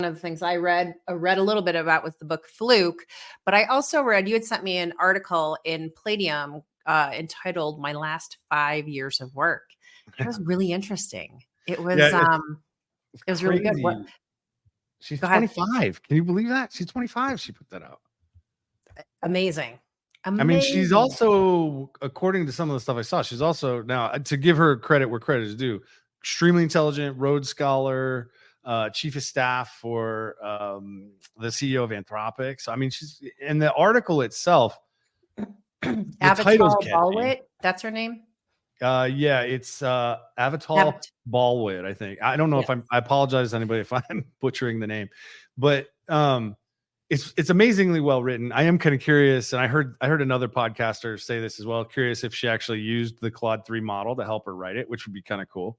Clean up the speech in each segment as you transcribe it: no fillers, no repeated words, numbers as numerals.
of the things I read a little bit about was the book Fluke, but I also read, you had sent me an article in Palladium entitled My Last 5 Years of Work. It was really interesting. It was, it was really good. What? She's 25. Can you believe that? She's 25. She put that out. Amazing. I mean, she's also, according to some of the stuff I saw, she's also, now to give her credit where credit is due, extremely intelligent, Rhodes Scholar, chief of staff for the CEO of Anthropic. So, I mean, she's in the article itself. Avatar Baldwin, that's her name. Yeah, it's Avatar Baldwin, I think. I don't know if I apologize to anybody if I'm butchering the name, but it's amazingly well written. I am kind of curious, and I heard another podcaster say this as well. Curious if she actually used the Claude 3 model to help her write it, which would be kind of cool.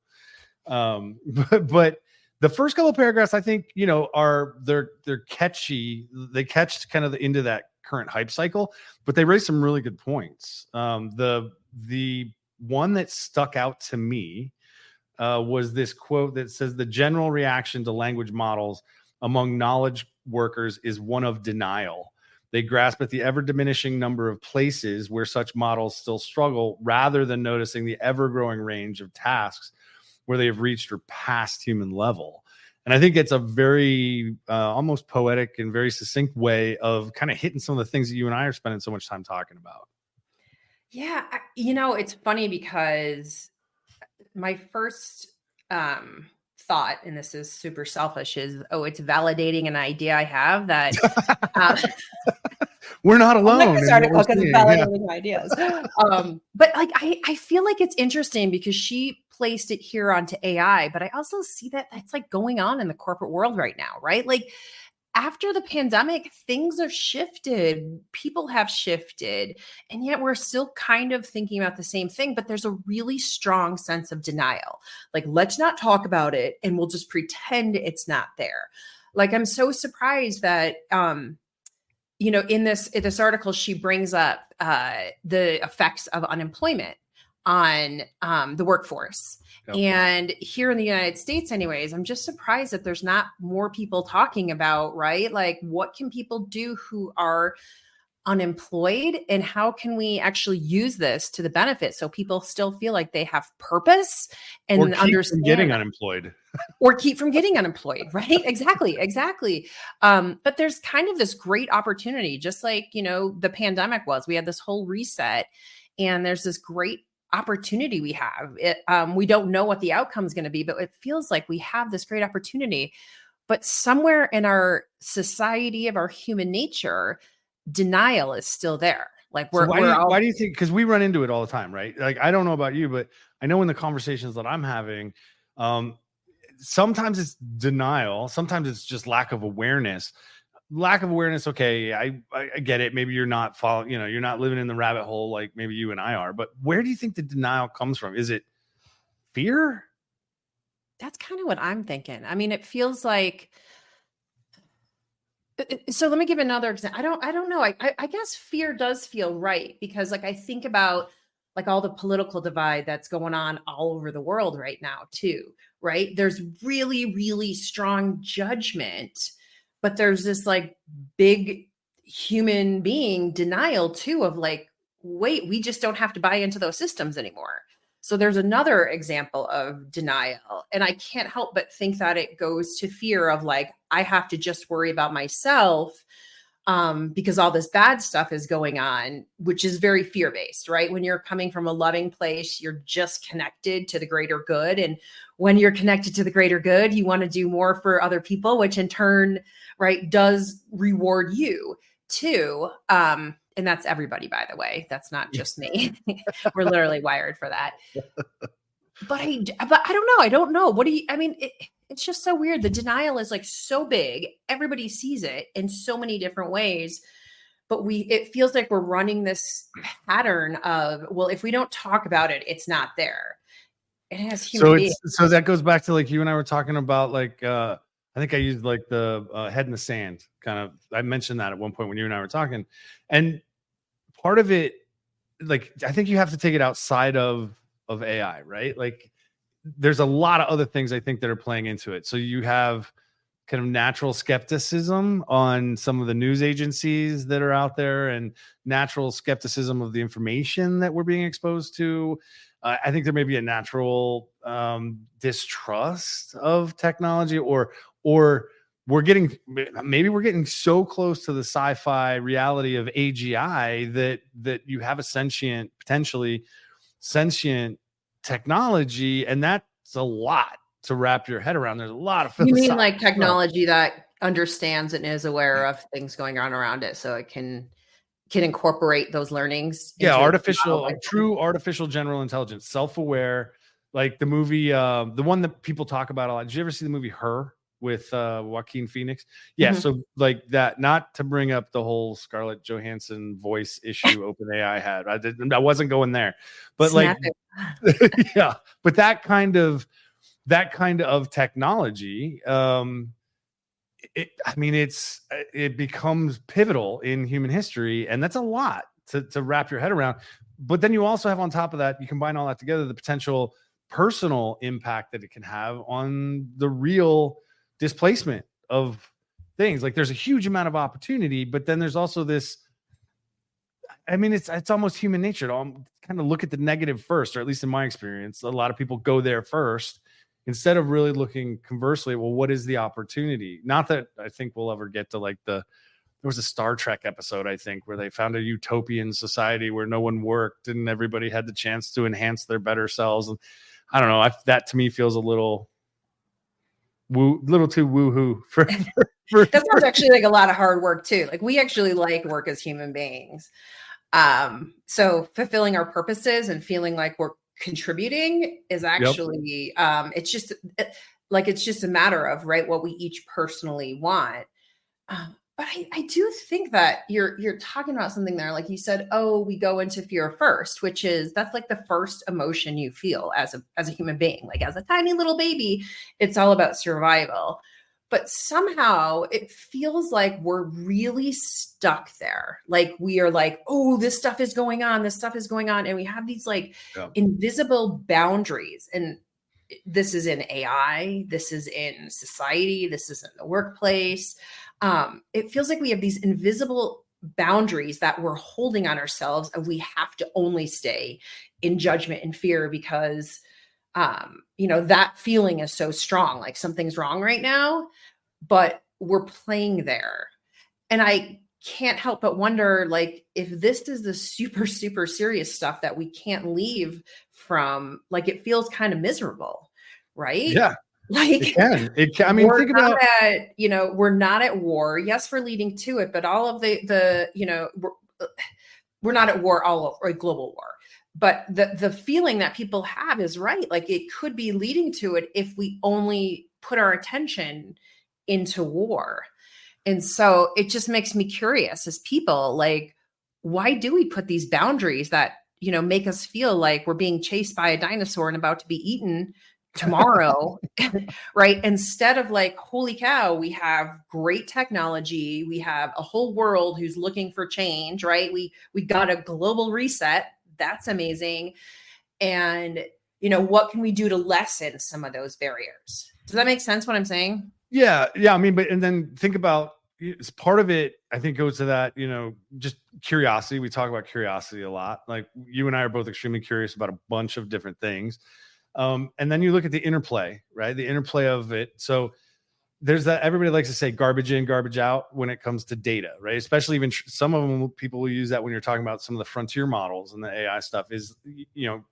But the first couple of paragraphs, I think, they're catchy. They catch kind of into that current hype cycle, but they raise some really good points. The one that stuck out to me was this quote that says the general reaction to language models among knowledge workers is one of denial. They grasp at the ever diminishing number of places where such models still struggle, rather than noticing the ever growing range of tasks where they have reached or past human level. And I think it's a very almost poetic and very succinct way of kind of hitting some of the things that you and I are spending so much time talking about. Yeah. It's funny because my first thought, and this is super selfish, is, it's validating an idea I have that we're not alone. I like this article because it's validating ideas. But like, I feel like it's interesting because she placed it here onto AI, but I also see that that's like going on in the corporate world right now, right? Like after the pandemic, things have shifted, people have shifted, and yet we're still kind of thinking about the same thing, but there's a really strong sense of denial. Like, let's not talk about it and we'll just pretend it's not there. Like, I'm so surprised that, in this article, she brings up the effects of unemployment on the workforce. Yep. And here in the United States, anyways, I'm just surprised that there's not more people talking about, right? Like, what can people do who are unemployed, and how can we actually use this to the benefit so people still feel like they have purpose and understand getting unemployed or keep from getting unemployed, right? Exactly. But there's kind of this great opportunity, just like, the pandemic was. We had this whole reset, and there's this great opportunity we have. We don't know what the outcome is going to be, but it feels like we have this great opportunity. But somewhere in our society, of our human nature, denial is still there. Like why do you think? Because we run into it all the time, right? Like, I don't know about you, but I know in the conversations that I'm having, sometimes it's denial, sometimes it's just lack of awareness. Okay, I get it. Maybe you're not following, you're not living in the rabbit hole like maybe you and I are. But where do you think the denial comes from? Is it fear? That's kind of what I'm thinking. I mean, it feels like. So let me give another example. I don't know. I guess fear does feel right, because like I think about like all the political divide that's going on all over the world right now too, right? There's really, really strong judgment, but there's this like big human being denial too of like, wait, we just don't have to buy into those systems anymore. So there's another example of denial. And I can't help but think that it goes to fear of like, I have to just worry about myself because all this bad stuff is going on, which is very fear-based, right? When you're coming from a loving place, you're just connected to the greater good. And when you're connected to the greater good, you want to do more for other people, which in turn, right, does reward you too. And that's everybody, by the way. That's not just me. We're literally wired for that. But I don't know. What do you, it's just so weird. The denial is like so big. Everybody sees it in so many different ways. But it feels like we're running this pattern of, well, if we don't talk about it, it's not there. It has human beings. So that goes back to like you and I were talking about, like, I think I used like the head in the sand kind of. I mentioned that at one point when you and I were talking. And part of it, like, I think you have to take it outside of AI, right? Like, there's a lot of other things I think that are playing into it. So you have kind of natural skepticism on some of the news agencies that are out there, and natural skepticism of the information that we're being exposed to. I think there may be a natural distrust of technology, or we're getting so close to the sci-fi reality of AGI that you have a potentially sentient technology, and that's a lot to wrap your head around. There's a lot of You mean philosophical like technology that understands and is aware of things going on around it, so it can incorporate those learnings into true artificial general intelligence, self-aware, like the movie, the one that people talk about a lot. Did you ever see the movie Her with Joaquin Phoenix? Yeah. Mm-hmm. So like that, not to bring up the whole Scarlett Johansson voice issue OpenAI had. I wasn't going there, but Snap like, yeah, but that kind of technology, it becomes pivotal in human history, and that's a lot to wrap your head around. But then you also have, on top of that, you combine all that together, the potential personal impact that it can have on the real displacement of things. Like there's a huge amount of opportunity, but then there's also this, it's almost human nature to kind of look at the negative first, or at least in my experience, a lot of people go there first instead of really looking conversely, well, what is the opportunity? Not that I think we'll ever get to like there was a Star Trek episode, I think, where they found a utopian society where no one worked and everybody had the chance to enhance their better selves. And I don't know, that to me feels a little too woohoo for that sounds actually like a lot of hard work too. Like we actually like work as human beings. So fulfilling our purposes and feeling like we're contributing is actually, it's just a matter of, right, what we each personally want. But I do think that you're talking about something there. Like you said, oh, we go into fear first, that's like the first emotion you feel as a human being. Like as a tiny little baby, it's all about survival. But somehow it feels like we're really stuck there. Like we are like, oh, this stuff is going on. And we have these like invisible boundaries. And this is in AI, this is in society, this is in the workplace. It feels like we have these invisible boundaries that we're holding on ourselves, and we have to only stay in judgment and fear because that feeling is so strong, like something's wrong right now, but we're playing there. And I can't help but wonder, like, if this is the super, super serious stuff that we can't leave from, like, it feels kind of miserable, right? Yeah. Like it can. I mean, think about we're not at war. Yes, we're leading to it, but all of we're not at war all over, or global war. But the feeling that people have is right. Like it could be leading to it if we only put our attention into war. And so it just makes me curious as people, like, why do we put these boundaries that, make us feel like we're being chased by a dinosaur and about to be eaten tomorrow, right? Instead of like, holy cow, we have great technology. We have a whole world who's looking for change, right? We got a global reset. That's amazing. And, what can we do to lessen some of those barriers? Does that make sense what I'm saying? Yeah. I mean, and then think about, part of it, I think, goes to that, just curiosity. We talk about curiosity a lot. Like you and I are both extremely curious about a bunch of different things. And then you look at the interplay, right? The interplay of it. So there's that, everybody likes to say garbage in, garbage out when it comes to data, right? Especially even some of them, people will use that when you're talking about some of the frontier models and the AI stuff is,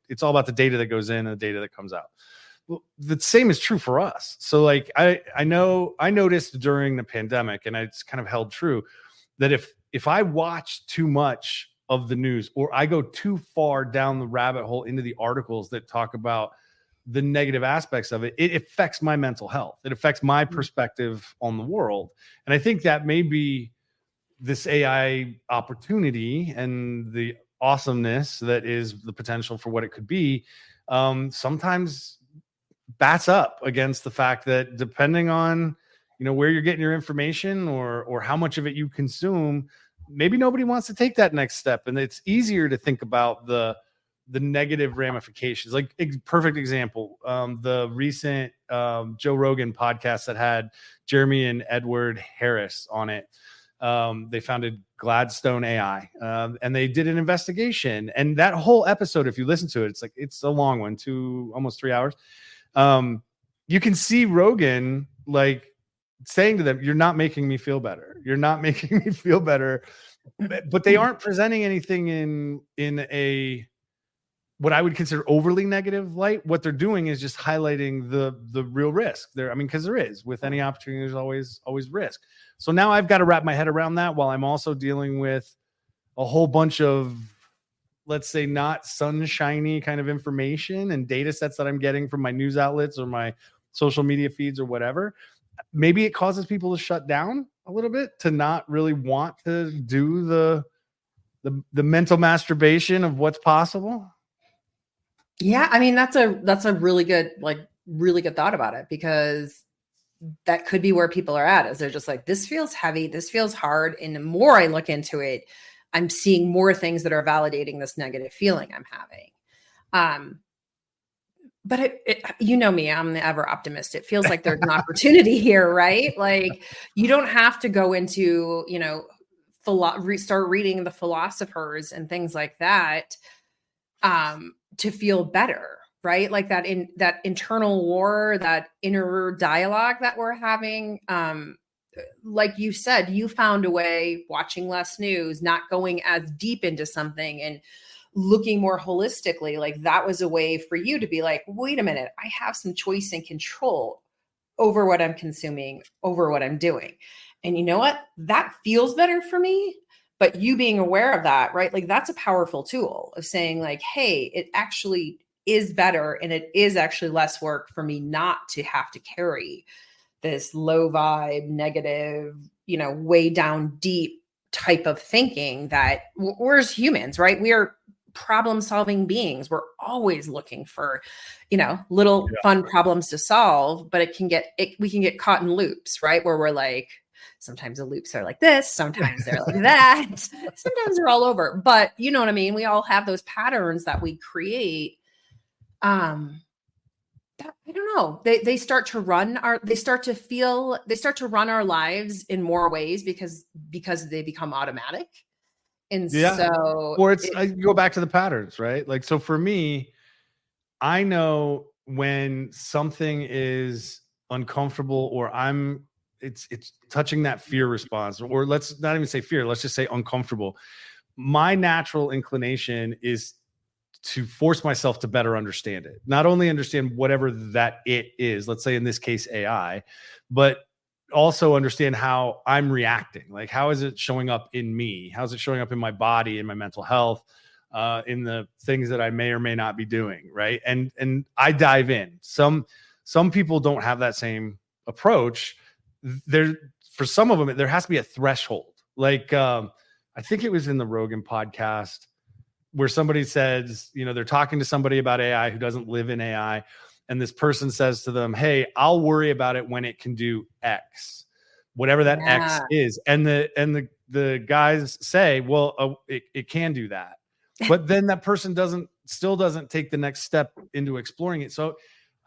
it's all about the data that goes in and the data that comes out. Well, the same is true for us. So like, I noticed during the pandemic, and it's kind of held true, that if I watch too much of the news, or I go too far down the rabbit hole into the articles that talk about the negative aspects of it, it affects my mental health. It affects my perspective on the world. And I think that may be this AI opportunity and the awesomeness that is the potential for what it could be, sometimes bats up against the fact that depending on, where you're getting your information or how much of it you consume, maybe nobody wants to take that next step. And it's easier to think about the negative ramifications. Like perfect example, the recent Joe Rogan podcast that had Jeremy and Edward Harris on it. They founded Gladstone AI, and they did an investigation. And that whole episode, if you listen to it, it's a long one, almost 3 hours. You can see Rogan like saying to them, "You're not making me feel better. You're not making me feel better." But they aren't presenting anything in a what I would consider overly negative light. What they're doing is just highlighting the real risk there. I mean, because there is with any opportunity, there's always risk. So now I've got to wrap my head around that while I'm also dealing with a whole bunch of, let's say, not sunshiny kind of information and data sets that I'm getting from my news outlets or my social media feeds or whatever. Maybe it causes people to shut down a little bit, to not really want to do the mental masturbation of what's possible. Yeah, I mean, that's a really good thought about it, because that could be where people are at, is they're just like, this feels heavy, this feels hard. And the more I look into it, I'm seeing more things that are validating this negative feeling I'm having. But you know me, I'm the ever optimist. It feels like there's an opportunity here, right? Like, you don't have to go into, start reading the philosophers and things like that to feel better, right? Like that internal war, that inner dialogue that we're having. Like you said, you found a way, watching less news, not going as deep into something and looking more holistically. Like, that was a way for you to be like, wait a minute, I have some choice and control over what I'm consuming, over what I'm doing. And you know what? That feels better for me. But you being aware of that, right? Like, that's a powerful tool of saying like, hey, it actually is better. And it is actually less work for me not to have to carry this low vibe, negative, way down deep type of thinking that we're as humans, right? We are problem solving beings. We're always looking for, little fun problems to solve, but we can get caught in loops, right? Where we're like, sometimes the loops are like this, sometimes they're like that, sometimes they're all over. But you know what I mean? We all have those patterns that we create. I don't know. They start to run our lives in more ways because they become automatic. And so, or I go back to the patterns, right? Like, so for me, I know when something is uncomfortable, or it's touching that fear response, or let's not even say fear, let's just say uncomfortable. My natural inclination is to force myself to better understand it. Not only understand whatever that it is, let's say in this case AI, but also understand how I'm reacting. Like, how is it showing up in me? How's it showing up in my body, in my mental health, in the things that I may or may not be doing, right? And I dive in. Some people don't have that same approach. For some of them, there has to be a threshold. Like, I think it was in the Rogan podcast where somebody says, they're talking to somebody about AI who doesn't live in AI. And this person says to them, hey, I'll worry about it when it can do X, whatever that X is. And the guys say, well, it can do that. But then that person still doesn't take the next step into exploring it. So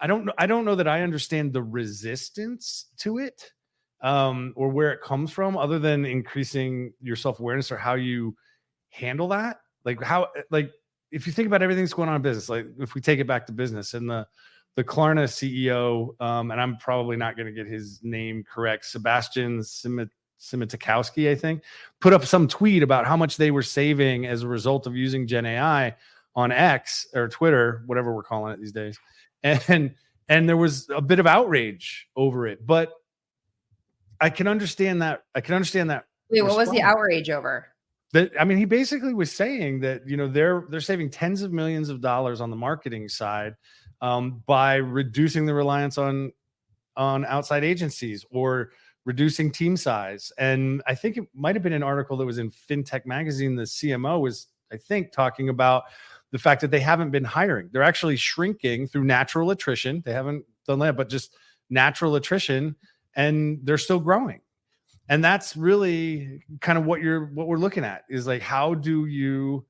I don't know that I understand the resistance to it, or where it comes from, other than increasing your self-awareness or how you handle that. Like, if you think about everything that's going on in business, like if we take it back to business, and the Klarna CEO, and I'm probably not going to get his name correct, Sebastian Siemiatkowski, I think, put up some tweet about how much they were saving as a result of using Gen AI on X or Twitter, whatever we're calling it these days. And there was a bit of outrage over it, but I can understand that. Wait, what was the outrage over? I mean, he basically was saying that, they're saving tens of millions of dollars on the marketing side by reducing the reliance on outside agencies or reducing team size. And I think it might have been an article that was in FinTech Magazine. The CMO was, I think, talking about the fact that they haven't been hiring. They're actually shrinking through natural attrition. They haven't done that, but just natural attrition, and they're still growing. And that's really kind of what we're looking at, is like, how do you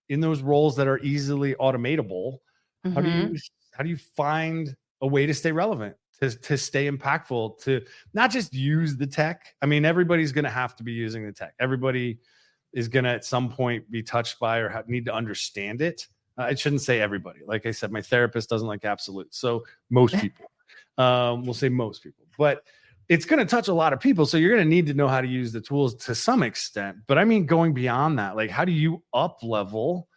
in those roles that are easily automatable, how do Mm-hmm. you find a way to stay relevant, to stay impactful, to not just use the tech? I mean, everybody's going to have to be using the tech. Everybody is going to at some point be touched by or need to understand it. I shouldn't say everybody. Like I said, my therapist doesn't like absolutes. So most people, we'll say most people, but it's going to touch a lot of people. So you're going to need to know how to use the tools to some extent. But I mean, going beyond that, like how do you up level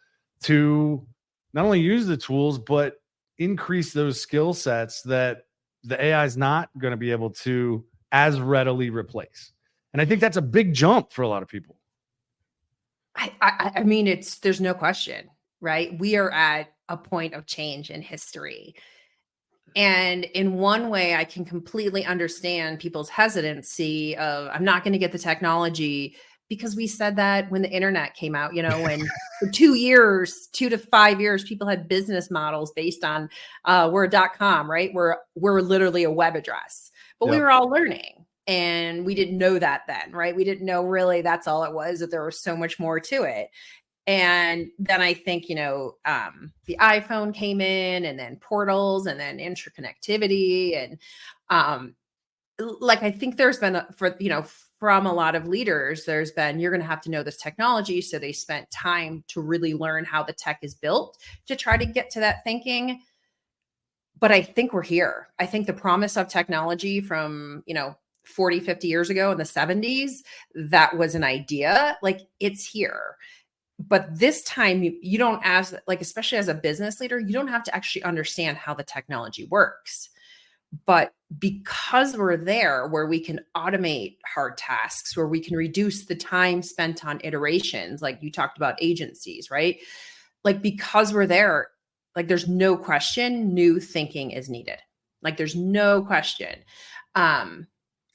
to not only use the tools, but increase those skill sets that the AI is not going to be able to as readily replace? And I think that's a big jump for a lot of people. I mean, there's no question, right? We are at a point of change in history. And in one way, I can completely understand people's hesitancy of, I'm not going to get the technology, because we said that when the internet came out, when for 2 to 5 years, people had business models based on we're a .com, right? We're literally a web address, but we Yep. were all learning. And we didn't know that then, right? We didn't know really that's all it was, that there was so much more to it. And then I think, the iPhone came in, and then portals, and then interconnectivity. And I think there's been, from a lot of leaders, there's been, you're going to have to know this technology. So they spent time to really learn how the tech is built to try to get to that thinking. But I think we're here. I think the promise of technology from, 40, 50 years ago in the 70s, that was an idea, like it's here. But this time you don't, as like, especially as a business leader, you don't have to actually understand how the technology works. But because we're there, where we can automate hard tasks, where we can reduce the time spent on iterations, like you talked about agencies, right? Like, because we're there, like there's no question new thinking is needed. Like there's no question.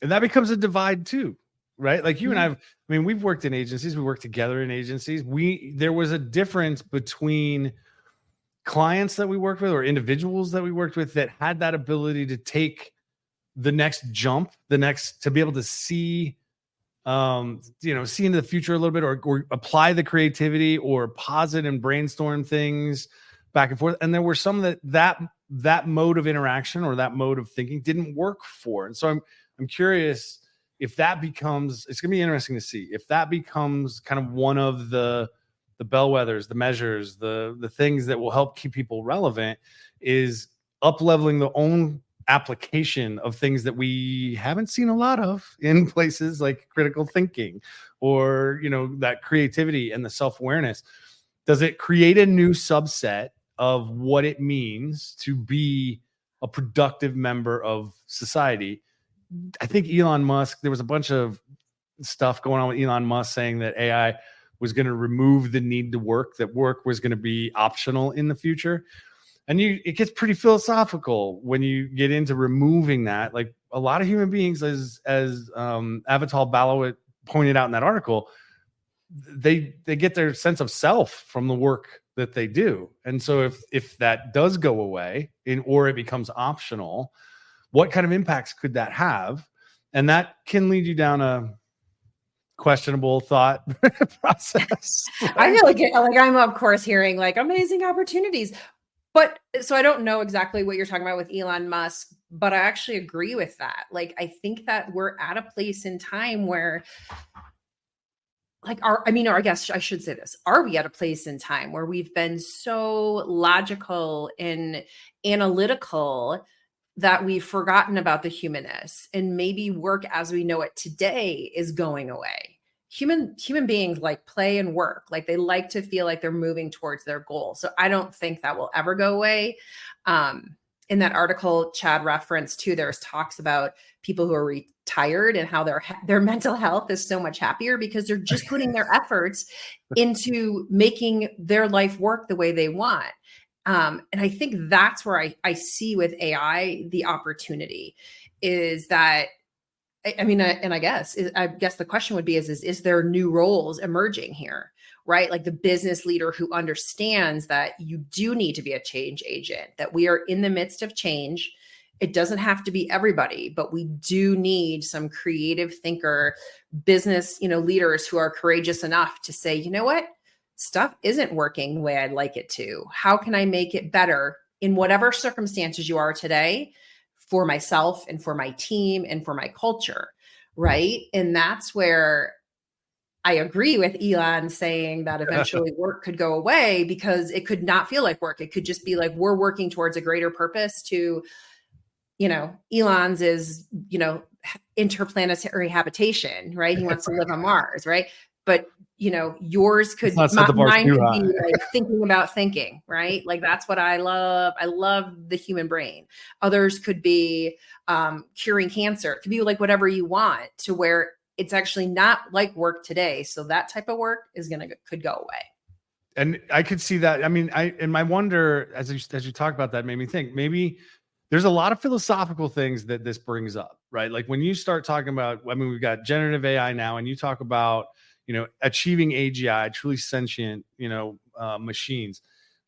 And that becomes a divide too, right? Like you and I mean, we've worked in agencies, we worked together in agencies. There was a difference between clients that we worked with or individuals that we worked with that had that ability to take the next jump, to be able to see, see into the future a little bit, or apply the creativity or posit and brainstorm things back and forth. And there were some that mode of interaction or that mode of thinking didn't work for. And so I'm curious if that becomes, it's going to be interesting to see if that becomes kind of one of the bellwethers, the measures, the things that will help keep people relevant, is up leveling the own application of things that we haven't seen a lot of in places like critical thinking or, that creativity and the self-awareness. Does it create a new subset of what it means to be a productive member of society? I think Elon Musk, there was a bunch of stuff going on with Elon Musk saying that AI was going to remove the need to work, that work was going to be optional in the future. And it gets pretty philosophical when you get into removing that. Like a lot of human beings, as Avital Balawit pointed out in that article, they get their sense of self from the work that they do. And so if that does go away or it becomes optional, what kind of impacts could that have? And that can lead you down a questionable thought process. Right? I feel like I'm, of course, hearing like amazing opportunities. But so I don't know exactly what you're talking about with Elon Musk, but I actually agree with that. Like, I think that we're at a place in time where, like, or I guess I should say this. Are we at a place in time where we've been so logical and analytical that we've forgotten about the humanness, and maybe work as we know it today is going away? Human beings like play and work, like they like to feel like they're moving towards their goal. So I don't think that will ever go away. In that article Chad referenced too, there's talks about people who are retired and how their mental health is so much happier because they're just putting their efforts into making their life work the way they want. And I think that's where I see with AI the opportunity is that, I guess the question would be is there new roles emerging here, right? Like the business leader who understands that you do need to be a change agent, that we are in the midst of change. It doesn't have to be everybody, but we do need some creative thinker, business, leaders who are courageous enough to say, you know what? stuff isn't working the way I'd like it to. How can I make it better in whatever circumstances you are today for myself and for my team and for my culture, right? And that's where I agree with Elon saying that eventually work could go away, because it could not feel like work. It could just be like, we're working towards a greater purpose to, Elon's is, interplanetary habitation, right? He wants to live on Mars, right? But, yours Let's could, not set the bar mine too could high. be like thinking about thinking, right? Like that's what I love. I love the human brain. Others could be curing cancer. It could be like whatever you want, to where it's actually not like work today. So that type of work could go away. And I could see that. I mean, my wonder as you talk about that made me think maybe there's a lot of philosophical things that this brings up, right? Like when you start talking about, I mean, we've got generative AI now, and you talk about, achieving AGI, truly sentient, machines.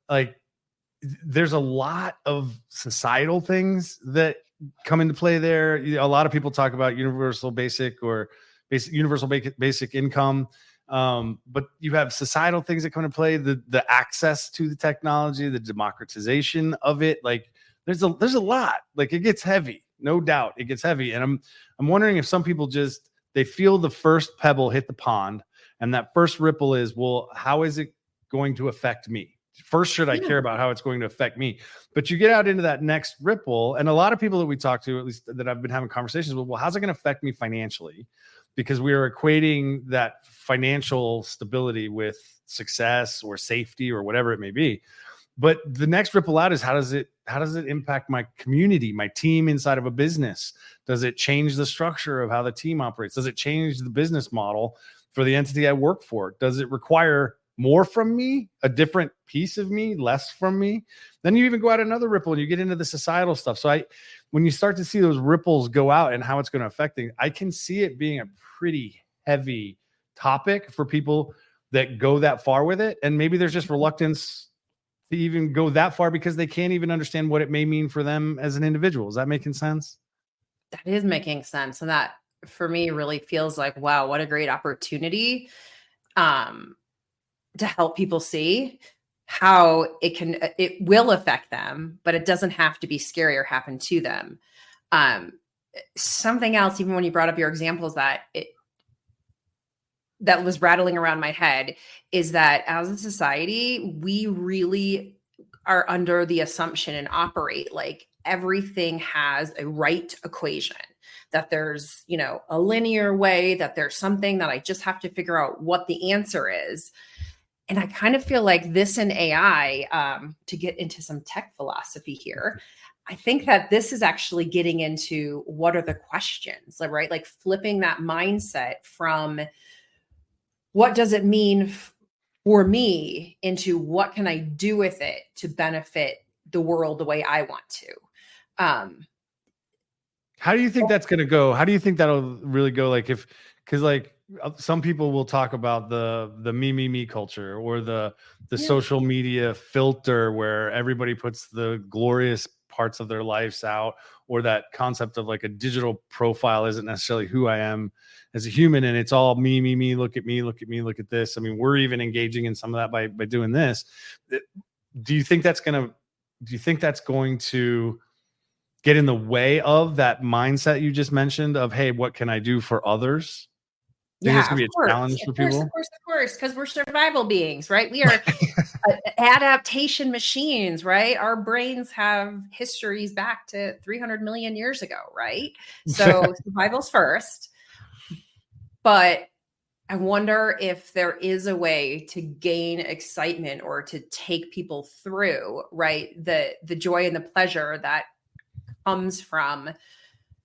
Like there's a lot of societal things that come into play there. A lot of people talk about universal basic income. But you have societal things that come into play, the access to the technology, the democratization of it. Like there's a lot. Like it gets heavy, no doubt it gets heavy. And I'm wondering if some people they feel the first pebble hit the pond, and that first ripple is, well, how is it going to affect me? First, should I care about how it's going to affect me? But you get out into that next ripple, and a lot of people that we talk to, at least that I've been having conversations with, well, how's it going to affect me financially? Because we are equating that financial stability with success or safety or whatever it may be. But the next ripple out is, how does it impact my community, my team inside of a business? Does it change the structure of how the team operates? Does it change the business model for the entity I work for? Does it require more from me, a different piece of me, less from me? Then you even go out another ripple and you get into the societal stuff. So when you start to see those ripples go out and how it's going to affect things, I can see it being a pretty heavy topic for people that go that far with it. And maybe there's just reluctance to even go that far because they can't even understand what it may mean for them as an individual. Is that making sense? That is making sense. And that for me really feels like, wow, what a great opportunity to help people see how it will affect them, but it doesn't have to be scary or happen to them. Something else, even when you brought up your examples, that was rattling around my head, is that as a society, we really are under the assumption and operate like everything has a right equation, that there's, a linear way, that there's something that I just have to figure out what the answer is. And I kind of feel like this in AI, to get into some tech philosophy here, I think that this is actually getting into what are the questions, right? Like flipping that mindset from what does it mean for me into what can I do with it to benefit the world the way I want to. How do you think that's going to go? How do you think that'll really go? Like because like some people will talk about the me culture, or the social media filter where everybody puts the glorious parts of their lives out, or that concept of like a digital profile isn't necessarily who I am as a human, and it's all me, look at me, look at this. I mean, we're even engaging in some of that by doing this. Do you think that's going to get in the way of that mindset you just mentioned of, hey, what can I do for others? Think it's gonna be a challenge for people? Of course, because we're survival beings, right? We are adaptation machines, right? Our brains have histories back to 300 million years ago, right? So survival's first. But I wonder if there is a way to gain excitement or to take people through, right? The joy and the pleasure that comes from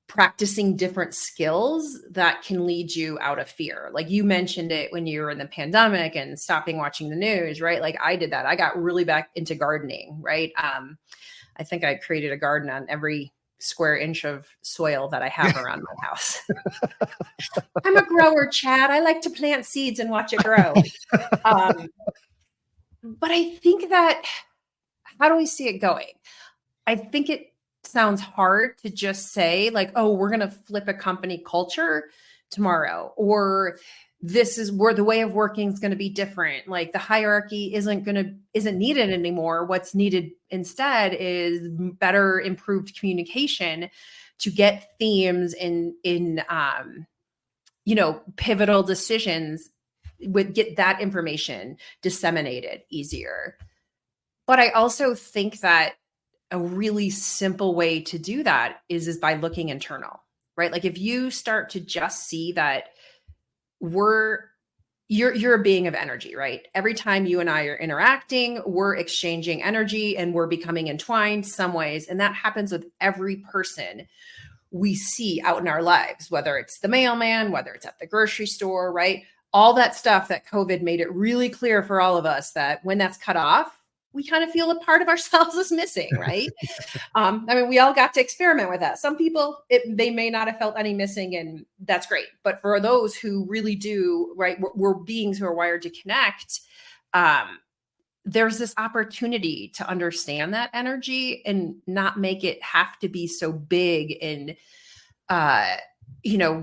practicing different skills that can lead you out of fear. Like you mentioned it when you were in the pandemic and stopping watching the news, right? Like I did that. I got really back into gardening, right? I think I created a garden on every square inch of soil that I have around my house. I'm a grower, Chad. I like to plant seeds and watch it grow. But I think that, how do we see it going? I think it sounds hard to just say like, oh, we're going to flip a company culture tomorrow, or this is where the way of working is going to be different. Like the hierarchy isn't needed anymore. What's needed instead is better improved communication to get themes in pivotal decisions, would get that information disseminated easier. But I also think that a really simple way to do that is by looking internal, right? Like if you start to just see that you're a being of energy, right? Every time you and I are interacting, we're exchanging energy and we're becoming entwined some ways. And that happens with every person we see out in our lives, whether it's the mailman, whether it's at the grocery store, right? All that stuff that COVID made it really clear for all of us that when that's cut off, we kind of feel a part of ourselves is missing, right? We all got to experiment with that. Some people, they may not have felt any missing, and that's great. But for those who really do, right, we're beings who are wired to connect. There's this opportunity to understand that energy and not make it have to be so big and,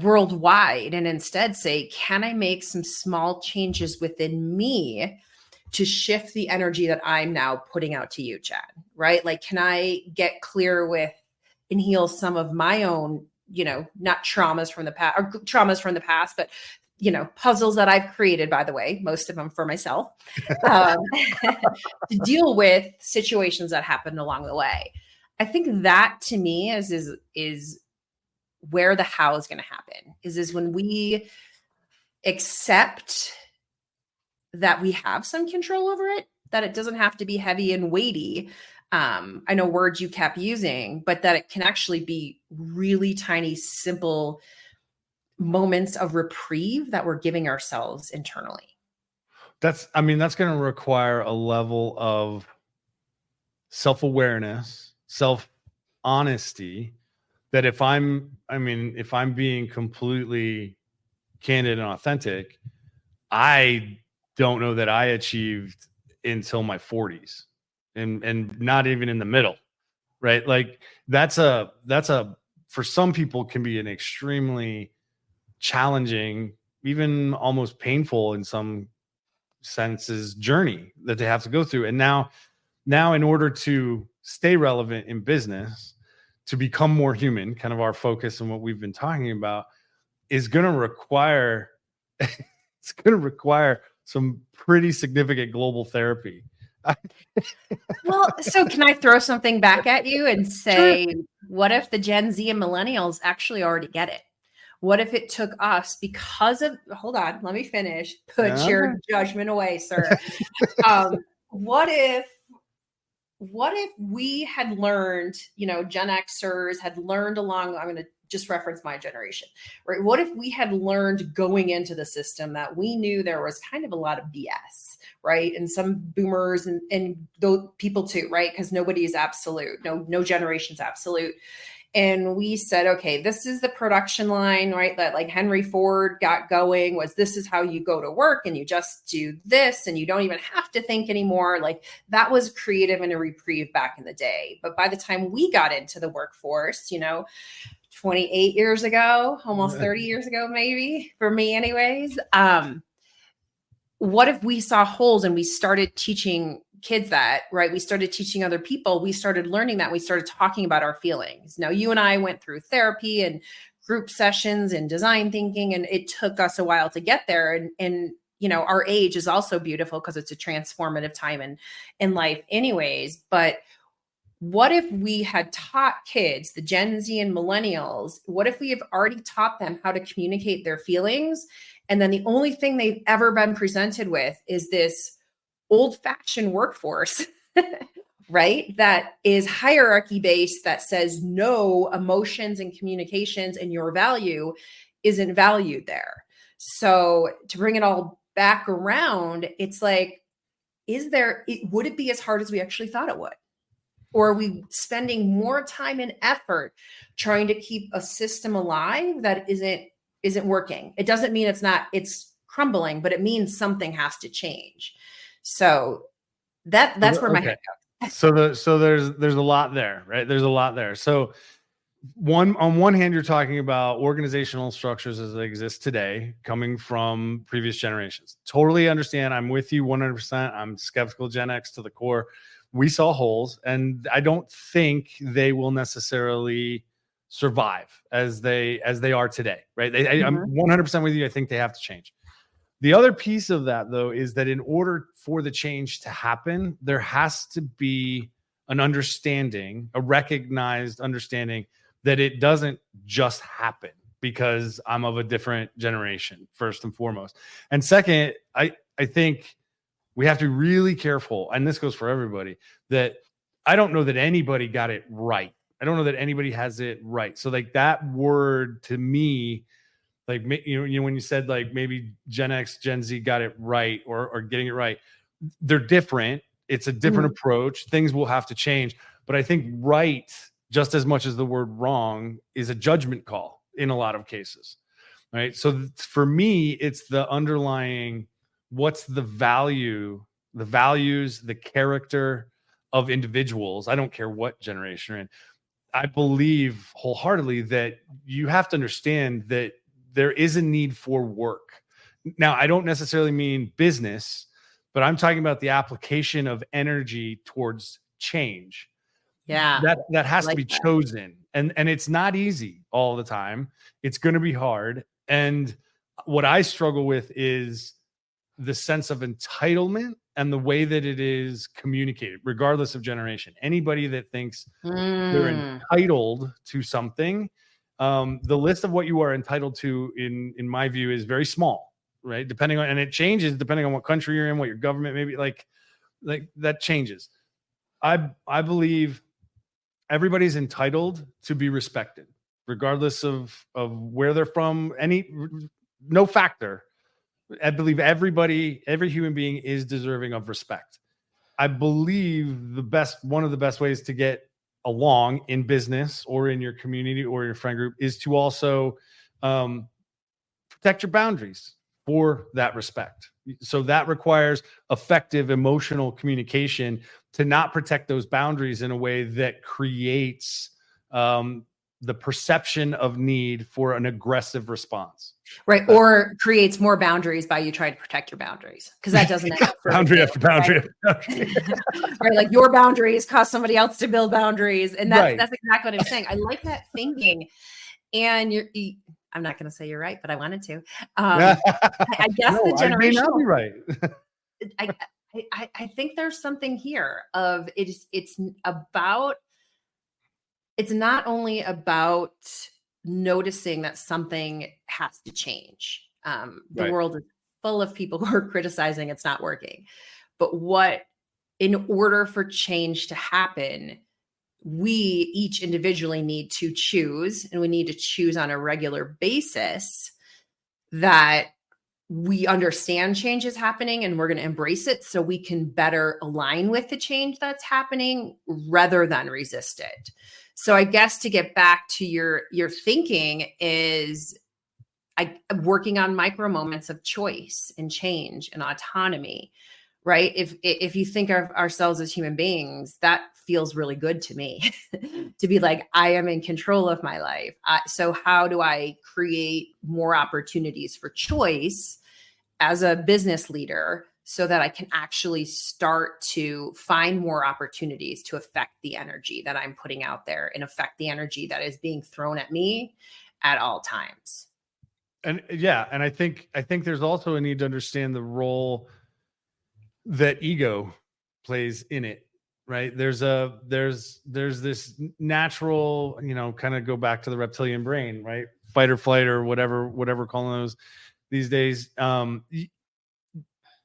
worldwide, and instead say, can I make some small changes within me to shift the energy that I'm now putting out to you, Chad, right? Like, can I get clear with and heal some of my own, not traumas from the past, or traumas from the past, but, puzzles that I've created, by the way, most of them for myself, to deal with situations that happened along the way. I think that to me is where the how is going to happen, is when we accept that we have some control over it, that it doesn't have to be heavy and weighty. I know words you kept using, but that it can actually be really tiny, simple moments of reprieve that we're giving ourselves internally. That's going to require a level of self-awareness, self-honesty, that if I'm being completely candid and authentic, I don't know that I achieved until my 40s, and not even in the middle, right? Like that's for some people can be an extremely challenging, even almost painful in some senses, journey that they have to go through. And now in order to stay relevant in business, to become more human, kind of our focus and what we've been talking about, is going to require some pretty significant global therapy. Well, so can I throw something back at you and say, sure, what if the Gen Z and millennials actually already get it? What if it took us hold on, let me finish. Put your judgment away, sir. What if we had learned, Gen Xers had learned I'm going to just reference my generation, right? What if we had learned going into the system that we knew there was kind of a lot of BS, right? And some boomers and those people too, right? Because nobody is absolute. No generation's absolute. And we said, okay, this is the production line, right? That like Henry Ford got going, was this is how you go to work and you just do this and you don't even have to think anymore. Like that was creative and a reprieve back in the day. But by the time we got into the workforce, 28 years ago, almost 30 years ago, maybe for me anyways, what if we saw holes and we started teaching kids that, right? We started teaching other people. We started learning that. We started talking about our feelings. Now, you and I went through therapy and group sessions and design thinking, and it took us a while to get there. And our age is also beautiful because it's a transformative time in life anyways. But what if we had taught kids, the Gen Z and millennials, what if we have already taught them how to communicate their feelings? And then the only thing they've ever been presented with is this old-fashioned workforce, right? That is hierarchy-based, that says no, emotions and communications and your value isn't valued there. So to bring it all back around, it's like, would it be as hard as we actually thought it would? Or are we spending more time and effort trying to keep a system alive that isn't working? It doesn't mean it's crumbling, but it means something has to change. So that's where my head goes. So there's a lot there, right? There's a lot there. So on one hand, you're talking about organizational structures as they exist today, coming from previous generations. Totally understand. I'm with you 100%. I'm skeptical Gen X to the core. We saw holes, and I don't think they will necessarily survive as they are today. Right? I'm 100% with you. I think they have to change. The other piece of that, though, is that in order for the change to happen, there has to be an understanding, a recognized understanding that it doesn't just happen because I'm of a different generation, first and foremost. And second, I think we have to be really careful, and this goes for everybody, that I don't know that anybody got it right. I don't know that anybody has it right. So like that word to me, like, you know, when you said like maybe Gen X, Gen Z got it right or getting it right, they're different. It's a different approach. Things will have to change. But I think right, just as much as the word wrong, is a judgment call in a lot of cases. Right. So for me, it's the underlying, what's the value, the values, the character of individuals. I don't care what generation you're in. I believe wholeheartedly that you have to understand that there is a need for work. Now, I don't necessarily mean business, but I'm talking about the application of energy towards change. Yeah. That has to be chosen. And it's not easy all the time. It's going to be hard. And what I struggle with is the sense of entitlement and the way that it is communicated, regardless of generation. Anybody that thinks they're entitled to something, the list of what you are entitled to, in my view, is very small, right? Depending on, and it changes depending on what country you're in, what your government maybe like that changes. I believe everybody's entitled to be respected, regardless of where they're from. No factor. I believe every human being is deserving of respect. I believe one of the best ways to get along in business or in your community or your friend group is to also protect your boundaries for that respect. So that requires effective emotional communication to not protect those boundaries in a way that creates the perception of need for an aggressive response. Right. Or creates more boundaries by you trying to protect your boundaries. Because that doesn't end up boundary after boundary. Right? Right. Like your boundaries cause somebody else to build boundaries. And that's exactly what I'm saying. I like that thinking. And I'm not going to say you're right, but I wanted to. I guess the generational. I may not be right. I think there's something here of it's not only about noticing that something has to change. The world is full of people who are criticizing it's not working. But in order for change to happen, we each individually need to choose, and we need to choose on a regular basis that we understand change is happening and we're going to embrace it so we can better align with the change that's happening rather than resist it. So I guess to get back to your thinking is working on micro moments of choice and change and autonomy, right? If you think of ourselves as human beings, that feels really good to me to be like, I am in control of my life. So how do I create more opportunities for choice as a business leader so that I can actually start to find more opportunities to affect the energy that I'm putting out there and affect the energy that is being thrown at me at all times. And and I think there's also a need to understand the role that ego plays in it, right? There's this natural, kind of go back to the reptilian brain, right? Fight or flight or whatever we're calling those these days.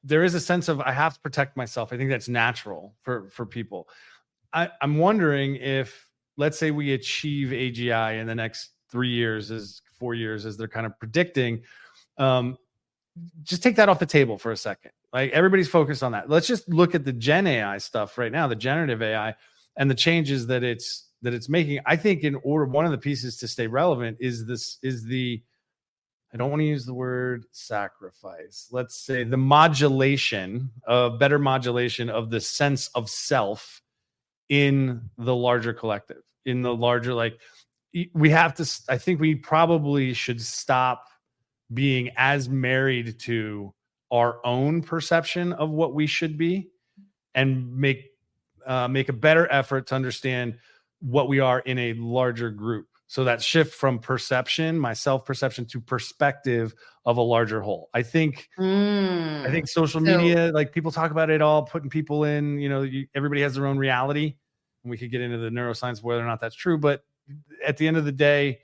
There is a sense of I have to protect myself. I think that's natural for people. I'm wondering if, let's say we achieve AGI in the next 4 years as they're kind of predicting, just take that off the table for a second. Like, everybody's focused on that. Let's just look at the Gen AI stuff right now, the generative AI, and the changes that it's making. I think one of the pieces to stay relevant is the, I don't want to use the word sacrifice. Let's say the better modulation of the sense of self in the larger collective, in the larger, like, we have to, I think we probably should stop being as married to our own perception of what we should be, and make a better effort to understand what we are in a larger group. So that shift from perception, my self-perception, to perspective of a larger whole. I think social media, like people talk about it all, putting people in, everybody has their own reality. And we could get into the neuroscience, whether or not that's true. But at the end of the day,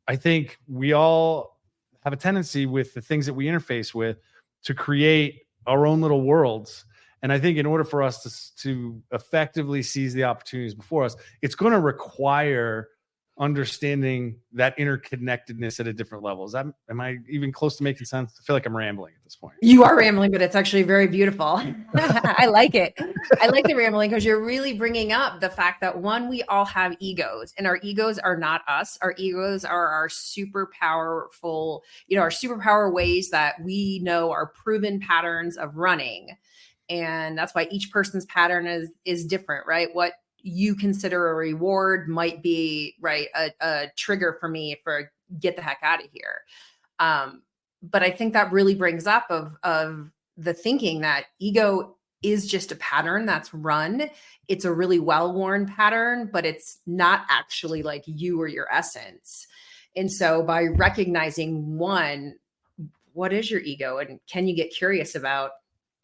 I think we all have a tendency with the things that we interface with to create our own little worlds. And I think in order for us to effectively seize the opportunities before us, it's going to require understanding that interconnectedness at a different level. Am I even close to making sense? I feel like I'm rambling at this point. You are rambling, but it's actually very beautiful. I like it. I like the rambling because you're really bringing up the fact that, one, we all have egos, and our egos are not us. Our egos are our super powerful, our superpower ways that we know are proven patterns of running. And that's why each person's pattern is different, right? What you consider a reward might be, right, a trigger for me for get the heck out of here. But I think that really brings up of the thinking that ego is just a pattern that's run. It's a really well-worn pattern, but it's not actually like you or your essence. And so by recognizing, one, what is your ego? And can you get curious about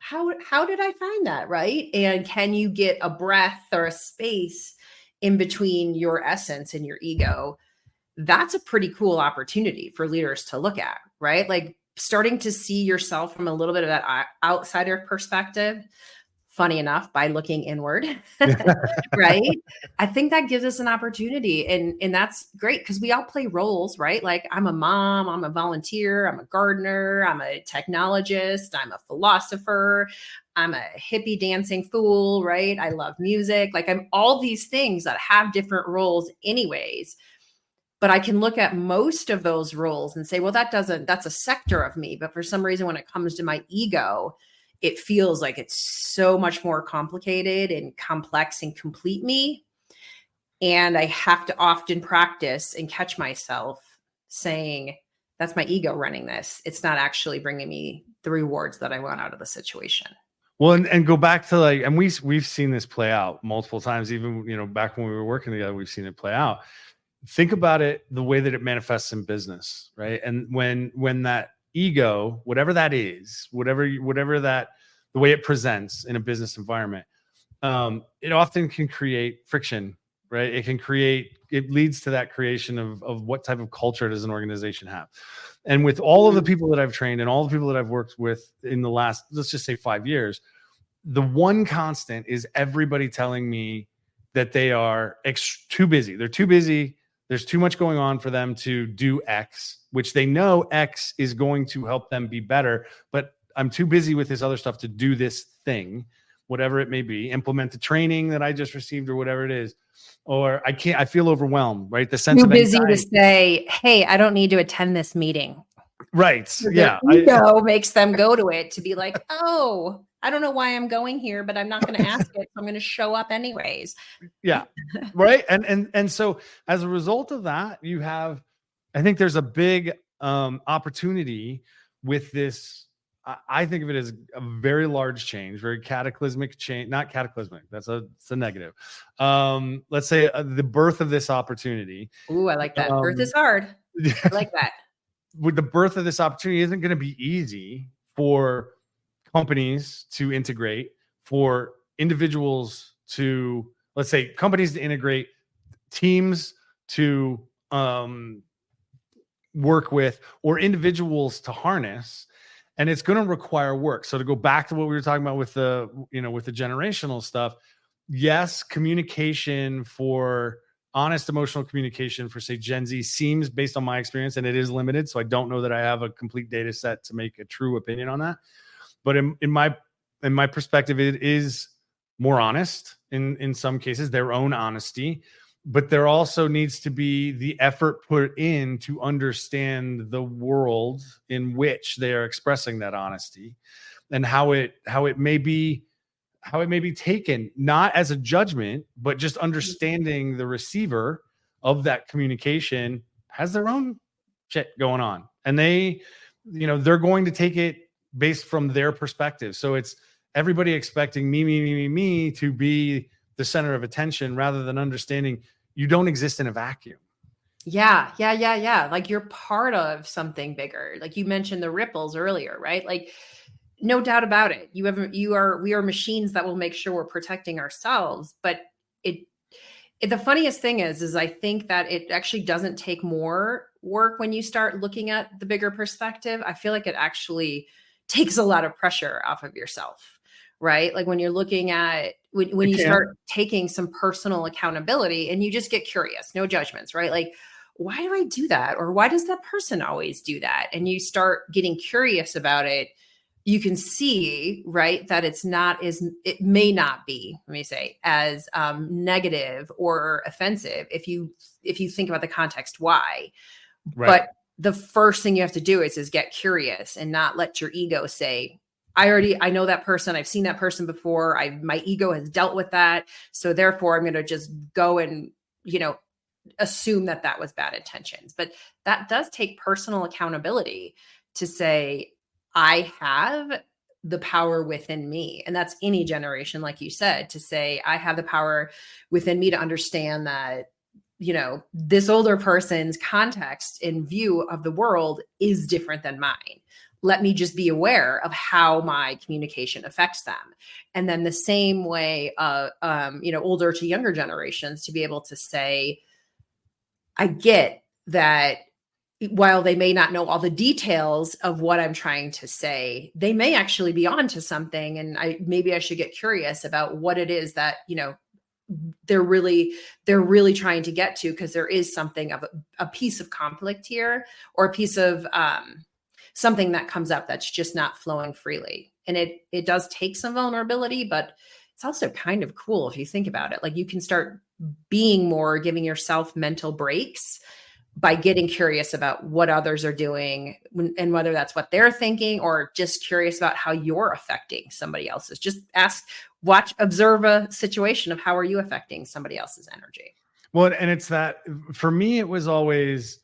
how did I find that, right? And can you get a breath or a space in between your essence and your ego? That's a pretty cool opportunity for leaders to look at, right? Like starting to see yourself from a little bit of that outsider perspective. Funny enough, by looking inward, right? I think that gives us an opportunity. And that's great because we all play roles, right? Like I'm a mom, I'm a volunteer, I'm a gardener, I'm a technologist, I'm a philosopher, I'm a hippie dancing fool, right? I love music. Like I'm all these things that have different roles anyways. But I can look at most of those roles and say, well, that's a sector of me. But for some reason, when it comes to my ego, it feels like it's so much more complicated and complex and complete me. And I have to often practice and catch myself saying, that's my ego running this. It's not actually bringing me the rewards that I want out of the situation. Well, and go back to and we've seen this play out multiple times, even, back when we were working together, we've seen it play out. Think about it, the way that it manifests in business, right? And when that ego, whatever that is, whatever that, the way it presents in a business environment, it often can create friction, right? It leads to that creation of what type of culture does an organization have. And with all of the people that I've trained and all the people that I've worked with in the last, let's just say 5 years, the one constant is everybody telling me that they are too busy. They're too busy. There's too much going on for them to do X, which they know X is going to help them be better, but I'm too busy with this other stuff to do this thing, whatever it may be, implement the training that I just received or whatever it is. Or I feel overwhelmed, right? The sense of busy anxiety. To say, hey, I don't need to attend this meeting. Right. So yeah. Ego makes them go to it to be like, oh, I don't know why I'm going here, but I'm not going to ask it. I'm going to show up anyways. Yeah. Right. And so as a result of that, I think there's a big opportunity with this. I think of it as a very large change, very cataclysmic change, not cataclysmic. It's a negative. Let's say the birth of this opportunity. Ooh, I like that. Birth is hard. I like that. With the birth of this opportunity isn't going to be easy for companies to integrate, for individuals to, let's say, companies to integrate, teams to work with, or individuals to harness. And it's going to require work. So to go back to what we were talking about with the generational stuff, yes, communication for honest emotional communication for, say, Gen Z seems, based on my experience, and it is limited. So I don't know that I have a complete data set to make a true opinion on that. But in my perspective, it is more honest in some cases, their own honesty. But there also needs to be the effort put in to understand the world in which they are expressing that honesty, and how it may be taken, not as a judgment, but just understanding the receiver, of that communication has their own shit going on, and they, they're going to take it based from their perspective. So it's everybody expecting me to be the center of attention, rather than understanding you don't exist in a vacuum. Yeah. Like you're part of something bigger. Like you mentioned the ripples earlier, right? Like no doubt about it. We are machines that will make sure we're protecting ourselves. But the funniest thing is I think that it actually doesn't take more work when you start looking at the bigger perspective. I feel like it actually takes a lot of pressure off of yourself, right? Like when you're looking at, when you start taking some personal accountability and you just get curious, no judgments, right? Like, why do I do that? Or why does that person always do that? And you start getting curious about it. You can see, right, that it may not be, let me say, as negative or offensive if you think about the context why. Right. But the first thing you have to do is get curious and not let your ego say, I know that person. I've seen that person before. My ego has dealt with that. So therefore I'm going to just go and, assume that was bad intentions. But that does take personal accountability to say, I have the power within me. And that's any generation, like you said, to say, I have the power within me to understand that, this older person's context and view of the world is different than mine. Let me just be aware of how my communication affects them. And then the same way, older to younger generations to be able to say, I get that while they may not know all the details of what I'm trying to say, they may actually be onto something. And maybe I should get curious about what it is that, they're really trying to get to, because there is something of a piece of conflict here, or a piece of something that comes up that's just not flowing freely. And it does take some vulnerability, but it's also kind of cool if you think about it. Like you can start being more, giving yourself mental breaks by getting curious about what others are doing, and whether that's what they're thinking, or just curious about how you're affecting somebody else's. Just observe a situation of how are you affecting somebody else's energy. Well, and it's that for me, it was always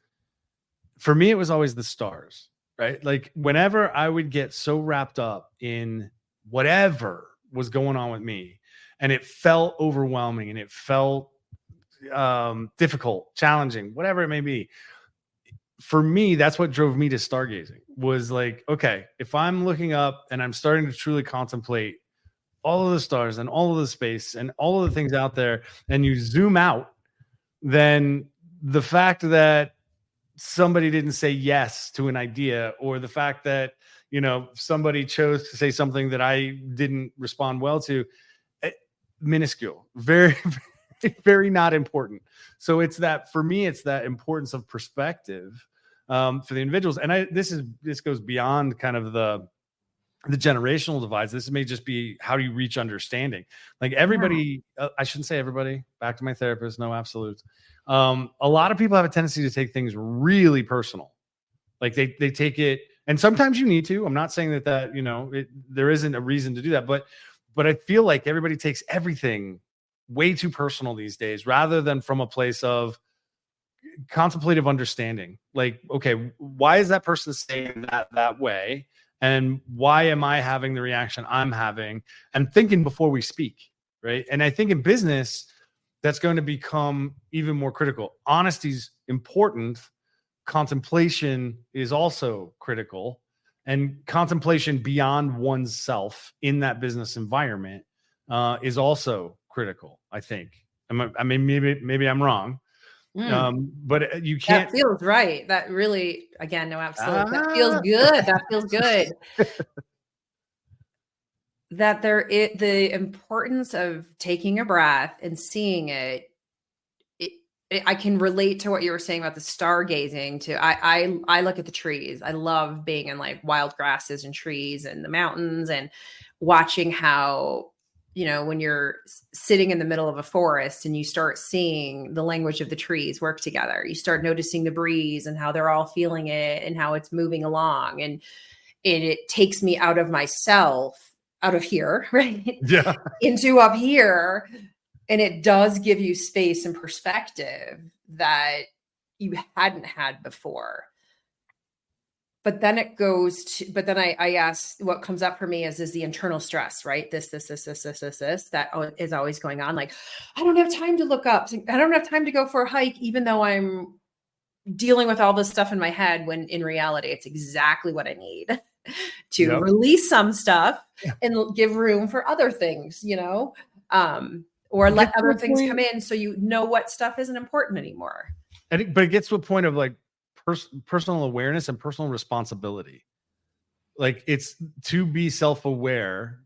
the stars, right? Like whenever I would get so wrapped up in whatever was going on with me, and it felt overwhelming, and it felt difficult, challenging, whatever it may be. For me, that's what drove me to stargazing, was like, okay, if I'm looking up and I'm starting to truly contemplate all of the stars and all of the space and all of the things out there, and you zoom out, then the fact that somebody didn't say yes to an idea, or the fact that, somebody chose to say something that I didn't respond well to, minuscule, very, very not important. So it's that, for me, it's that importance of perspective for the individuals. And this goes beyond kind of the generational divides. This may just be, how do you reach understanding? Like everybody, I shouldn't say everybody, back to my therapist, no absolutes. A lot of people have a tendency to take things really personal. Like they take it, and sometimes you need to. I'm not saying that there isn't a reason to do that, but I feel like everybody takes everything way too personal these days, rather than from a place of contemplative understanding. Like, okay, why is that person saying that way? And why am I having the reaction I'm having? And thinking before we speak, right? And I think in business, that's going to become even more critical. Honesty's important. Contemplation is also critical. And contemplation beyond oneself in that business environment is also critical, I think. I mean, maybe I'm wrong. But you can't. That feels right. That really, again, no, absolutely. That feels good. That feels good. That the importance of taking a breath and seeing it, I can relate to what you were saying about the stargazing too. I look at the trees. I love being in like wild grasses and trees and the mountains, and watching how, when you're sitting in the middle of a forest and you start seeing the language of the trees work together, you start noticing the breeze and how they're all feeling it and how it's moving along. And it takes me out of myself, out of here, right? Yeah. Into up here, And it does give you space and perspective that you hadn't had before. But then but then I ask, what comes up for me is the internal stress, right? This that is always going on. Like, I don't have time to look up. I don't have time to go for a hike, even though I'm dealing with all this stuff in my head, when in reality, it's exactly what I need to release some stuff and give room for other things, or let other things come in, so you know what stuff isn't important anymore. But it gets to a point of like personal awareness and personal responsibility. Like, it's to be self-aware.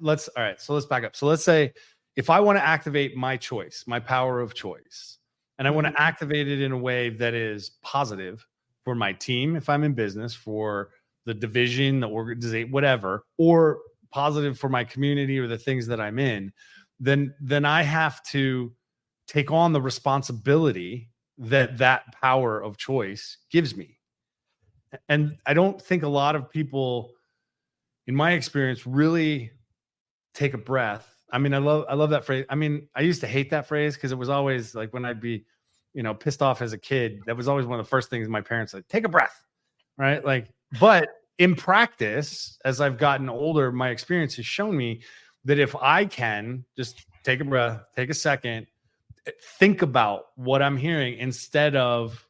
Let's back up. So let's say if I want to activate my choice, my power of choice, and I want to activate it in a way that is positive for my team, if I'm in business, for the division, the organization, whatever, or positive for my community or the things that I'm in, then I have to take on the responsibility that power of choice gives me. And I don't think a lot of people, in my experience, really take a breath. I mean, I love that phrase. I mean, I used to hate that phrase because it was always like, when I'd be, pissed off as a kid, that was always one of the first things my parents said, take a breath, right? Like, but in practice, as I've gotten older, my experience has shown me that if I can just take a breath, take a second, think about what I'm hearing instead of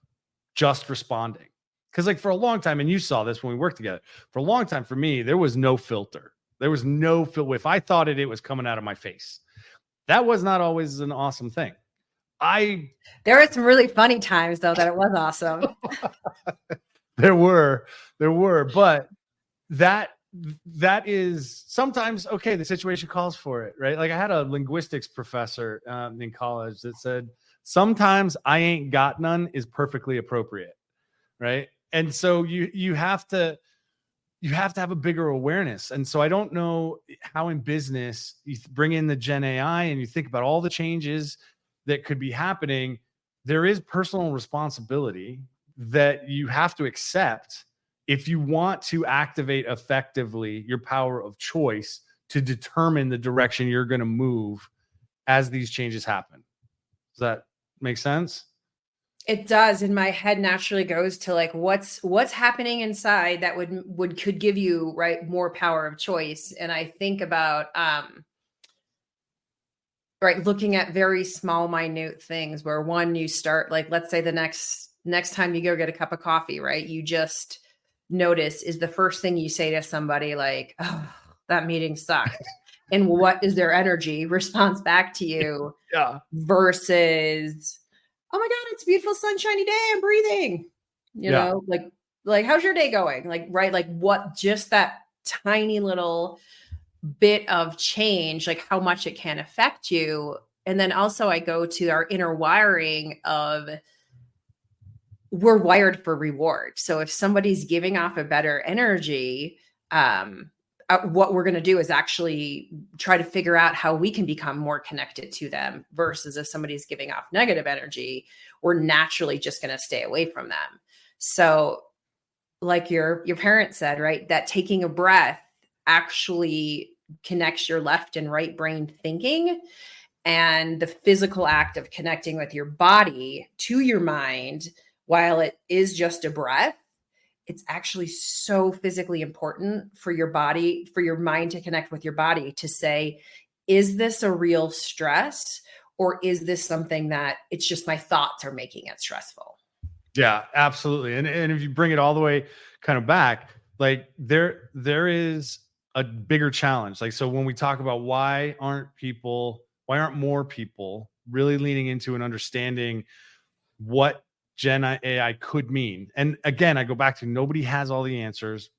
just responding. Because like for a long time, and you saw this when we worked together, for a long time for me, there was no filter. There was no filter. If I thought it was coming out of my face. That was not always an awesome thing. There were some really funny times though that it was awesome. There were, but that is sometimes okay. The situation calls for it, right? Like I had a linguistics professor in college that said, sometimes I ain't got none is perfectly appropriate. Right. And so you have to have a bigger awareness. And so I don't know how in business you bring in the Gen AI and you think about all the changes that could be happening. There is personal responsibility that you have to accept if you want to activate effectively your power of choice to determine the direction you're going to move as these changes happen. Does that make sense? It does. And my head naturally goes to like, what's happening inside that could give you more power of choice. And I think about, looking at very small, minute things where one, you start like, let's say the next time you go get a cup of coffee, right? You just notice, is the first thing you say to somebody like, oh, that meeting sucked. And what is their energy response back to you? Yeah. Versus, oh my God, it's a beautiful sunshiny day, I'm breathing. You know, like how's your day going? Like what, just that tiny little bit of change, like how much it can affect you. And then also I go to our inner wiring of, we're wired for reward. So if somebody's giving off a better energy, what we're going to do is actually try to figure out how we can become more connected to them, versus if somebody's giving off negative energy, we're naturally just going to stay away from them. So like your parents said, right, that taking a breath actually connects your left and right brain thinking, and the physical act of connecting with your body to your mind, while it is just a breath, it's actually so physically important for your body, for your mind to connect with your body to say, is this a real stress, or is this something that it's just my thoughts are making it stressful? Yeah, absolutely. And if you bring it all the way kind of back, like there is a bigger challenge. Like, so when we talk about why aren't more people really leaning into and understanding what Gen AI could mean? And again, I go back to, nobody has all the answers.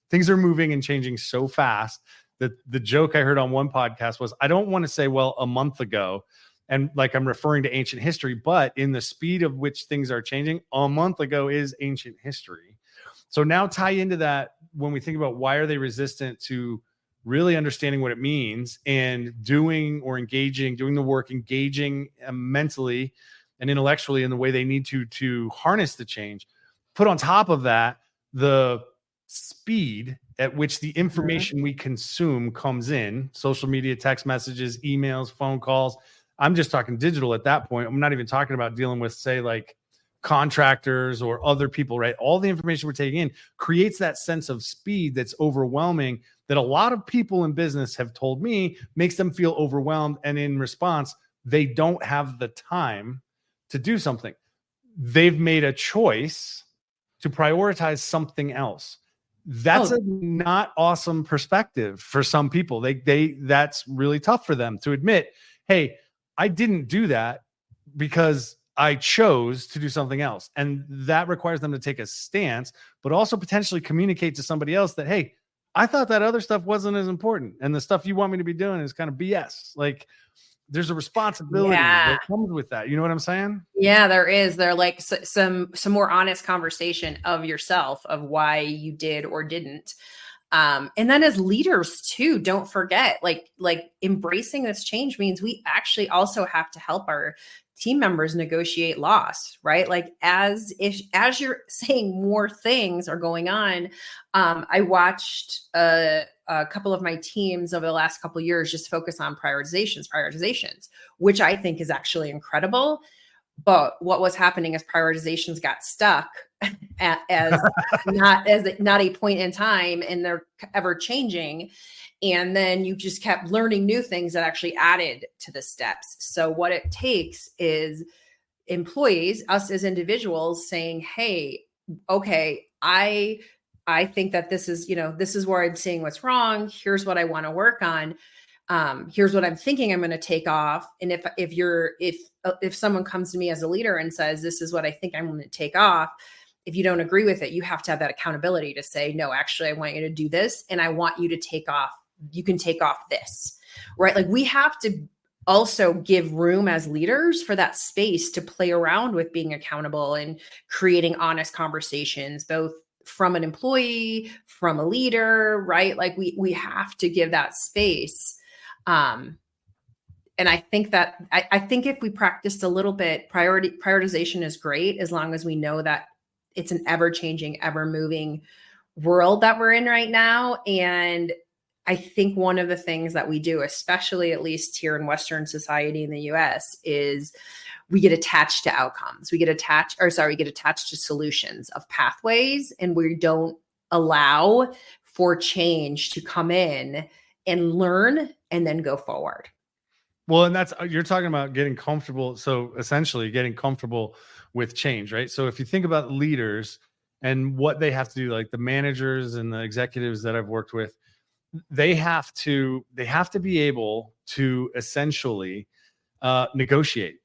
Things are moving and changing so fast that the joke I heard on one podcast was, I don't want to say, well, a month ago, and like I'm referring to ancient history, but in the speed of which things are changing, a month ago is ancient history. So now tie into that when we think about why are they resistant to really understanding what it means and doing the work, engaging mentally and intellectually in the way they need to harness the change. Put on top of that the speed at which the information we consume comes in, social media, text messages, emails, phone calls. I'm just talking digital at that point. I'm not even talking about dealing with, say, like contractors or other people, right? All the information we're taking in creates that sense of speed that's overwhelming, that a lot of people in business have told me makes them feel overwhelmed. And in response, they don't have the time to do something. They've made a choice to prioritize something else. That's a not awesome perspective for some people. That's really tough for them to admit, hey, I didn't do that because I chose to do something else. And that requires them to take a stance, but also potentially communicate to somebody else that, hey, I thought that other stuff wasn't as important. And the stuff you want me to be doing is kind of BS. Like, there's a responsibility that comes with that. You know what I'm saying? Yeah, there is. There like some more honest conversation of yourself, of why you did or didn't. And then as leaders too, don't forget, like embracing this change means we actually also have to help our team members negotiate loss, right? Like as you're saying more things are going on. I watched a couple of my teams over the last couple of years just focus on prioritizations, which I think is actually incredible. But what was happening is prioritizations got stuck as not a point in time, and they're ever changing. And then you just kept learning new things that actually added to the steps. So what it takes is employees, us as individuals, saying, hey, okay, I think that this is where I'm seeing what's wrong. Here's what I want to work on. Here's what I'm thinking I'm going to take off. And if someone comes to me as a leader and says, this is what I think I'm going to take off, if you don't agree with it, you have to have that accountability to say, no, actually, I want you to do this. And I want you to take off. You can take off this, right? Like we have to also give room as leaders for that space to play around with being accountable and creating honest conversations, both from an employee, from a leader, right? Like we have to give that space. And I think that I think if we practiced a little bit, prioritization is great as long as we know that it's an ever-changing, ever-moving world that we're in right now. And I think one of the things that we do, especially at least here in Western society in the US, is we get attached to outcomes. We get attached to solutions of pathways, and we don't allow for change to come in and learn and then go forward. Well, and you're talking about getting comfortable. So essentially getting comfortable with change, right? So if you think about leaders and what they have to do, like the managers and the executives that I've worked with, they have to be able to essentially negotiate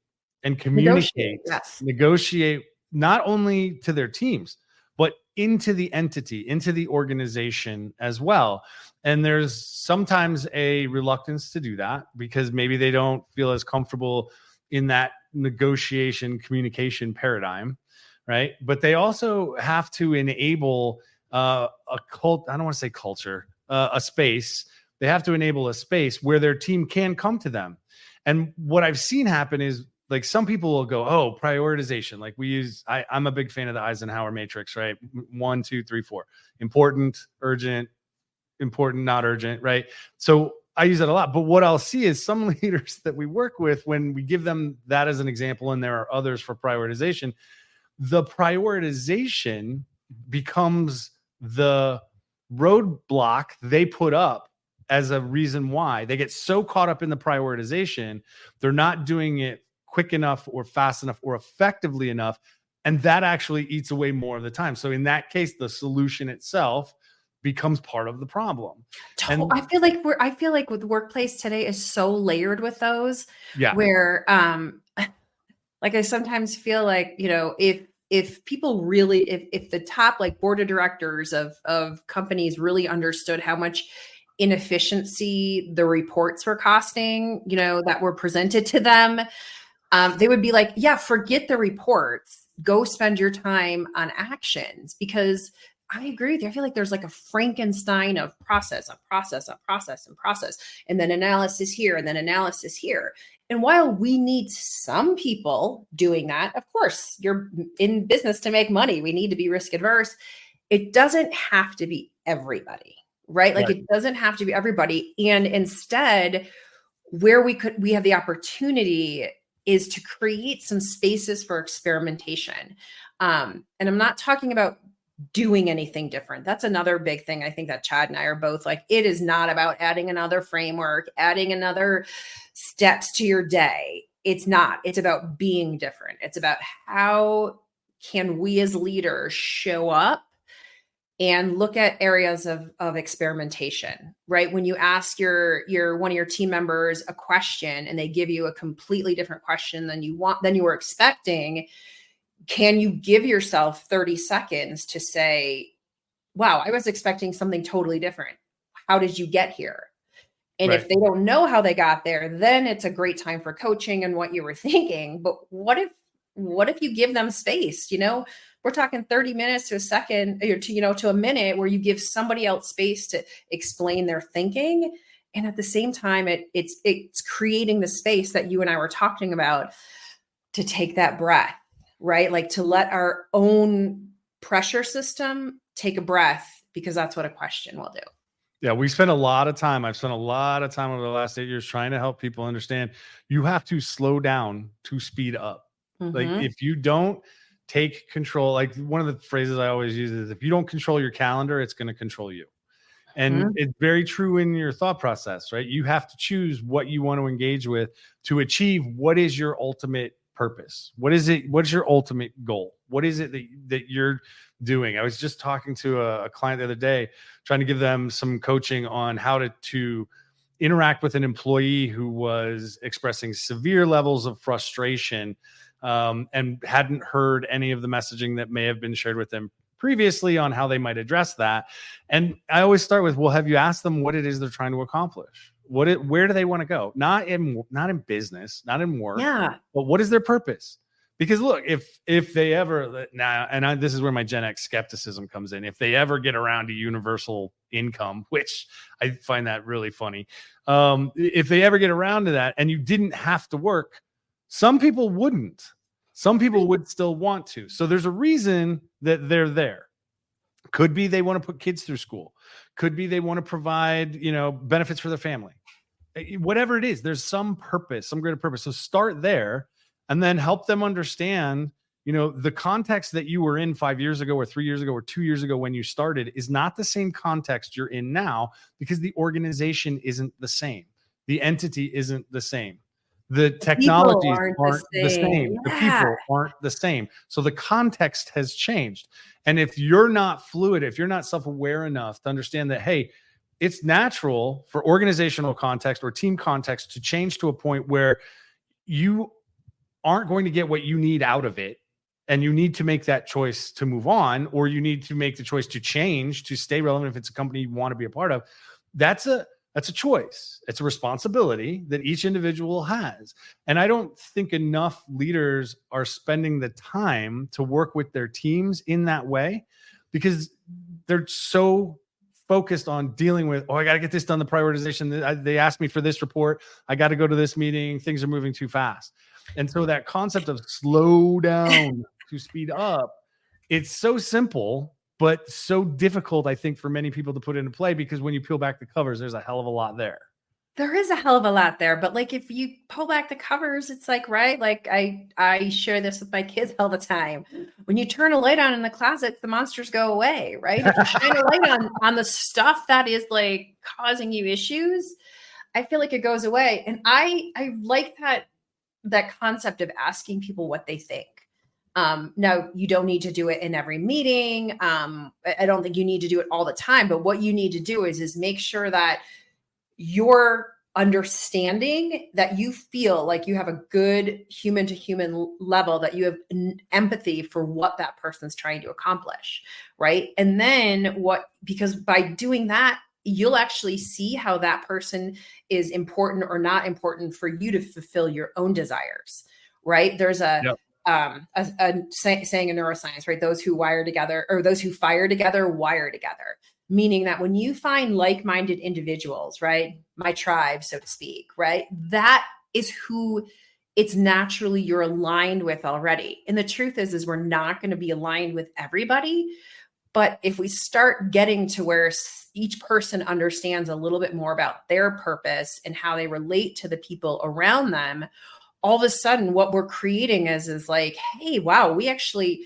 and communicate, negotiate not only to their teams, but into the entity, into the organization as well. And there's sometimes a reluctance to do that because maybe they don't feel as comfortable in that negotiation communication paradigm, right? But they also have to enable a space. They have to enable a space where their team can come to them. And what I've seen happen is, like, some people will go, oh, prioritization. Like I'm a big fan of the Eisenhower matrix, right? 1, 2, 3, 4. Important, urgent, important, not urgent, right? So I use that a lot. But what I'll see is some leaders that we work with, when we give them that as an example, and there are others for prioritization, the prioritization becomes the roadblock they put up as a reason why. They get so caught up in the prioritization, they're not doing it quick enough or fast enough or effectively enough. And that actually eats away more of the time. So in that case, the solution itself becomes part of the problem. And I feel like with the workplace today is so layered with those, where like I sometimes feel like, if people really, if the top like board of directors of companies really understood how much inefficiency the reports were costing, that were presented to them, they would be like, yeah, forget the reports, go spend your time on actions. Because I agree with you. I feel like there's like a Frankenstein of process, and then analysis here, and then analysis here. And while we need some people doing that, of course, you're in business to make money. We need to be risk adverse. it doesn't have to be everybody, right? Like Right. it doesn't have to be everybody. And instead, where we have the opportunity is to create some spaces for experimentation. And I'm not talking about doing anything different. That's another big thing. I think that Chad and I are both like, it is not about adding another framework, adding another steps to your day. It's not. It's about being different. It's about how can we as leaders show up and look at areas of experimentation, right? When you ask your one of your team members a question and they give you a completely different question than you were expecting, can you give yourself 30 seconds to say, wow, I was expecting something totally different. How did you get here? And Right. if they don't know how they got there, then it's a great time for coaching and what you were thinking. But what if you give them space? We're talking 30 minutes to a second or to a minute where you give somebody else space to explain their thinking. And at the same time, it's creating the space that you and I were talking about to take that breath, right? Like to let our own pressure system take a breath, because that's what a question will do. Yeah, we spent a lot of time. I've spent a lot of time over the last 8 years trying to help people understand you have to slow down to speed up. Like Mm-hmm. if you don't take control, like one of the phrases I always use is if you don't control your calendar, it's going to control you. And it's very true in your thought process, right? You have to choose what you want to engage with to achieve what is your ultimate purpose. What is it? What's your ultimate goal? What is it that you're doing? I was just talking to a client the other day, trying to give them some coaching on how to interact with an employee who was expressing severe levels of frustration and hadn't heard any of the messaging that may have been shared with them previously on how they might address that. And I always start with, well, have you asked them what it is they're trying to accomplish? Where do they want to go? Not in business, not in work, Yeah. but what is their purpose? Because look, if they ever this is where my Gen X skepticism comes in. If they ever get around to universal income, which I find that really funny, if they ever get around to that, and you didn't have to work, some people wouldn't. Some people would still want to. So there's a reason that they're there. Could be they want to put kids through school. Could be they want to provide, benefits for their family. Whatever it is, there's some purpose, some greater purpose. So start there and then help them understand, the context that you were in 5 years ago or 3 years ago or 2 years ago when you started is not the same context you're in now, because the organization isn't the same. The entity isn't the same. The technologies aren't the same. The Yeah. people aren't the same. So the context has changed. And if you're not fluid, if you're not self-aware enough to understand that, hey, it's natural for organizational context or team context to change to a point where you aren't going to get what you need out of it, and you need to make that choice to move on, or you need to make the choice to change to stay relevant if it's a company you want to be a part of. That's a choice. It's a responsibility that each individual has. And I don't think enough leaders are spending the time to work with their teams in that way, because they're so focused on dealing with, I got to get this done, the prioritization. They asked me for this report. I got to go to this meeting. Things are moving too fast. And so that concept of slow down to speed up, it's so simple, but so difficult, I think, for many people to put into play, because when you peel back the covers, there's a hell of a lot there. There is a hell of a lot there, but like if you pull back the covers, it's like, right? Like I share this with my kids all the time. When you turn a light on in the closet, the monsters go away, right? If you shine a light on the stuff that is like causing you issues, I feel like it goes away. And I like that concept of asking people what they think. Now, you don't need to do it in every meeting. I don't think you need to do it all the time, but what you need to do is make sure that you're understanding, that you feel like you have a good human to human level, that you have empathy for what that person's trying to accomplish, right? And then because by doing that, you'll actually see how that person is important or not important for you to fulfill your own desires, right? There's a saying in neuroscience, right? Those who wire together, or those who fire together, wire together. Meaning that when you find like-minded individuals, right? My tribe, so to speak, right? That is who it's naturally you're aligned with already. And the truth is we're not going to be aligned with everybody, But if we start getting to where each person understands a little bit more about their purpose and how they relate to the people around them, all of a sudden what we're creating is like, hey, wow, we actually,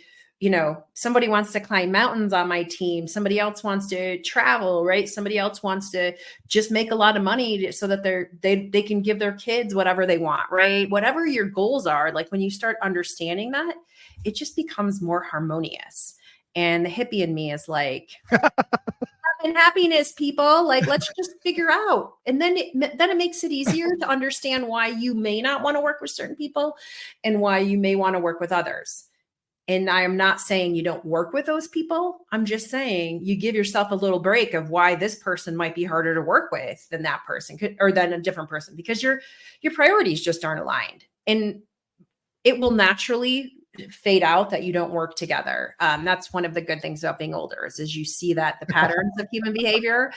somebody wants to climb mountains on my team. Somebody else wants to travel, right? Somebody else wants to just make a lot of money so that they can give their kids whatever they want, right? Whatever your goals are, like when you start understanding that, it just becomes more harmonious. And the hippie in me is like, and happiness, people, like, let's just figure out. And then it makes it easier to understand why you may not want to work with certain people and why you may want to work with others. And I am not saying you don't work with those people. I'm just saying you give yourself a little break of why this person might be harder to work with than that person or than a different person, because your priorities just aren't aligned. And it will naturally fade out that you don't work together. That's one of the good things about being older is you see that the patterns of human behavior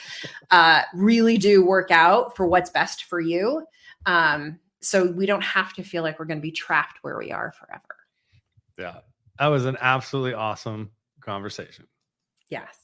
really do work out for what's best for you. So we don't have to feel like we're going to be trapped where we are forever. Yeah, that was an absolutely awesome conversation. Yes.